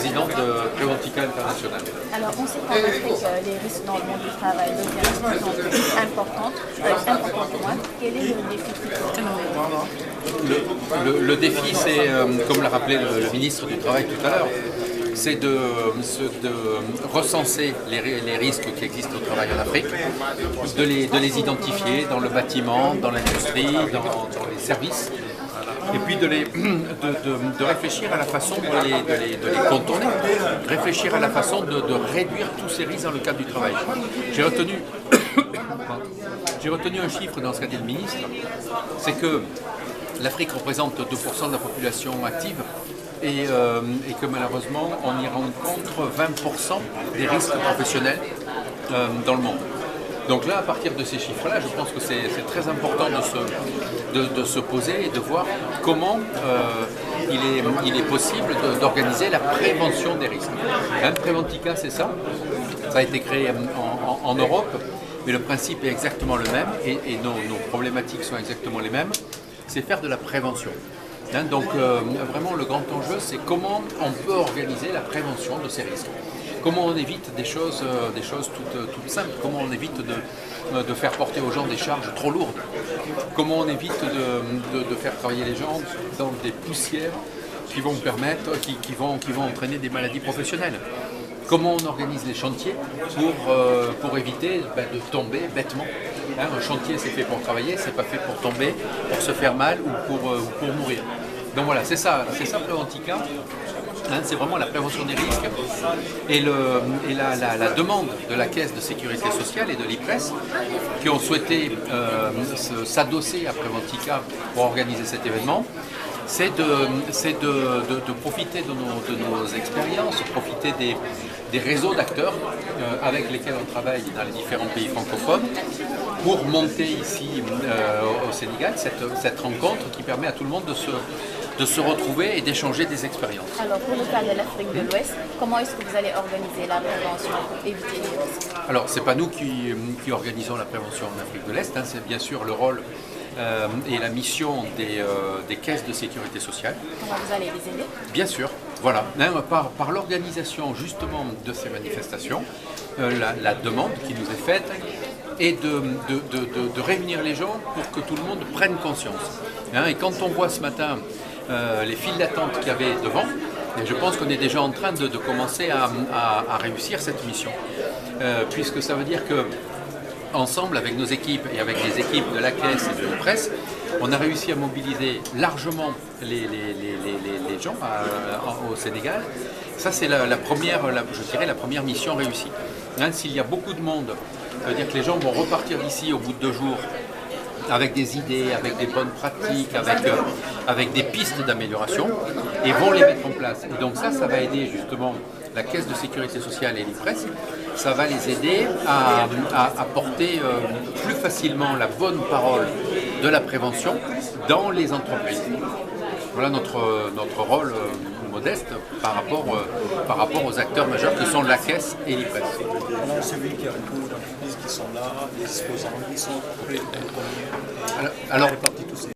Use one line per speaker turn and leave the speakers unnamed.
Président de Preventica International.
Alors, on sait qu'en Afrique, les risques dans le monde du travail deviennent de plus en plus importants pour moi. Quel est le défi qui
Le défi, c'est, comme l'a rappelé le ministre du Travail tout à l'heure, c'est de recenser les risques qui existent au travail en Afrique, de les identifier dans le bâtiment, dans l'industrie, dans les services, et puis de réfléchir à la façon de les contourner, réfléchir à la façon de réduire tous ces risques dans le cadre du travail. J'ai retenu un chiffre dans ce qu'a dit le ministre, c'est que l'Afrique représente 2% de la population active et que malheureusement on y rencontre 20% des risques professionnels dans le monde. Donc là, à partir de ces chiffres-là, je pense que c'est très important de se poser et de voir comment il est possible d'organiser la prévention des risques. Preventica, c'est ça. Ça a été créé en Europe, mais le principe est exactement le même et nos problématiques sont exactement les mêmes. C'est faire de la prévention. Donc vraiment, le grand enjeu, c'est comment on peut organiser la prévention de ces risques. Comment on évite des choses toutes simples, comment on évite de faire porter aux gens des charges trop lourdes, comment on évite de faire travailler les gens dans des poussières qui vont permettre, qui vont entraîner des maladies professionnelles. Comment on organise les chantiers pour éviter de tomber bêtement. Un chantier, c'est fait pour travailler, c'est pas fait pour tomber, pour se faire mal ou pour mourir. Donc voilà, c'est ça Preventica. C'est vraiment la prévention des risques et la demande de la Caisse de sécurité sociale et de l'IPRES qui ont souhaité s'adosser à Preventica pour organiser cet événement, c'est de profiter de nos expériences, profiter des réseaux d'acteurs avec lesquels on travaille dans les différents pays francophones pour monter ici au Sénégal cette rencontre qui permet à tout le monde de se retrouver et d'échanger des expériences.
Alors pour le cas de l'Afrique de l'Ouest, comment est-ce que vous allez organiser la prévention pour éviter les risques?
Alors c'est pas nous qui organisons la prévention en Afrique de l'Est, c'est bien sûr le rôle et la mission des caisses de sécurité sociale.
Comment vous allez les aider?
Bien sûr, voilà. Par l'organisation justement de ces manifestations, la demande qui nous est faite est de réunir les gens pour que tout le monde prenne conscience. Et quand on voit ce matin les files d'attente qu'il y avait devant, et je pense qu'on est déjà en train de commencer à réussir cette mission, puisque ça veut dire que ensemble avec nos équipes et avec les équipes de la Caisse et de la presse, on a réussi à mobiliser largement les gens au Sénégal. Ça c'est je dirais la première mission réussie. S'il y a beaucoup de monde, ça veut dire que les gens vont repartir d'ici au bout de 2 jours avec des idées, avec des bonnes pratiques, avec des pistes d'amélioration et vont les mettre en place. Et donc ça va aider justement la Caisse de sécurité sociale et l'IPRES, ça va les aider à porter plus facilement la bonne parole de la prévention dans les entreprises. Voilà notre rôle modeste par rapport aux acteurs majeurs que sont la Caisse et l'IPRES.
Alors, c'est lui qui a beaucoup d'entreprises qui sont là, des exposants qui sont prêts à intervenir.
Alors,